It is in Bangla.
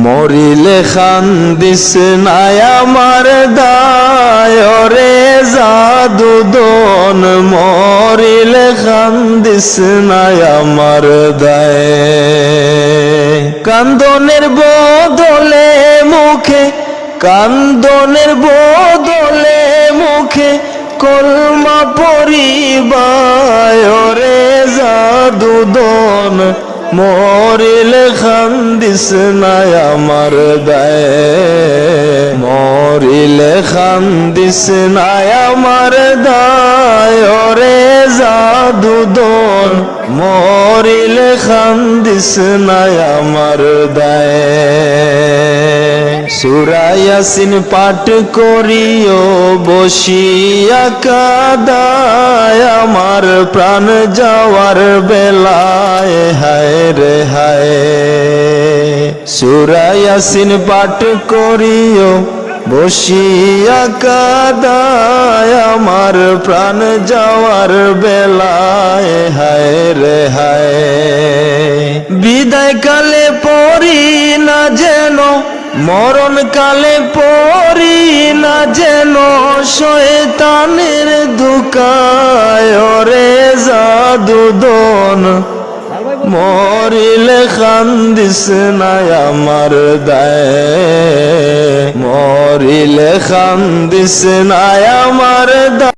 মরিলে খান্দিস নাই আমার দায় রে জাদুদন, মরিলে খান্দিস নাই আমার দায়। কান্দনের বদলে মুখে, কান্দনের বদলে মুখে কলমা পরিবায় রে জাদুদন, মরিলে খান্দিস নাই আমার দায়। মরিলে খান্দিস নাই আমার দায় রে জাদুদন, মরিলে খান্দিস নাই আমার দায়। সূরা ইয়াসিন পাঠ করিও বসিয়া কাদায় আমার প্রাণ যাওয়ার বেলায়, হায় রে হায়। সূরা ইয়াসিন পাঠ করিও বসিয়া কাদায় আমার প্রাণ যাওয়ার বেলায়, হায় রে হায়। বিদায় কালে পড়ি না যেন, মরণ কালে পড়ি না যেন শয়তানের ধোঁকায় রে জাদুদন, মরিলে খান্দিস নাই আমার দায়। মরিলে খান্দিস নাই আমার দায়।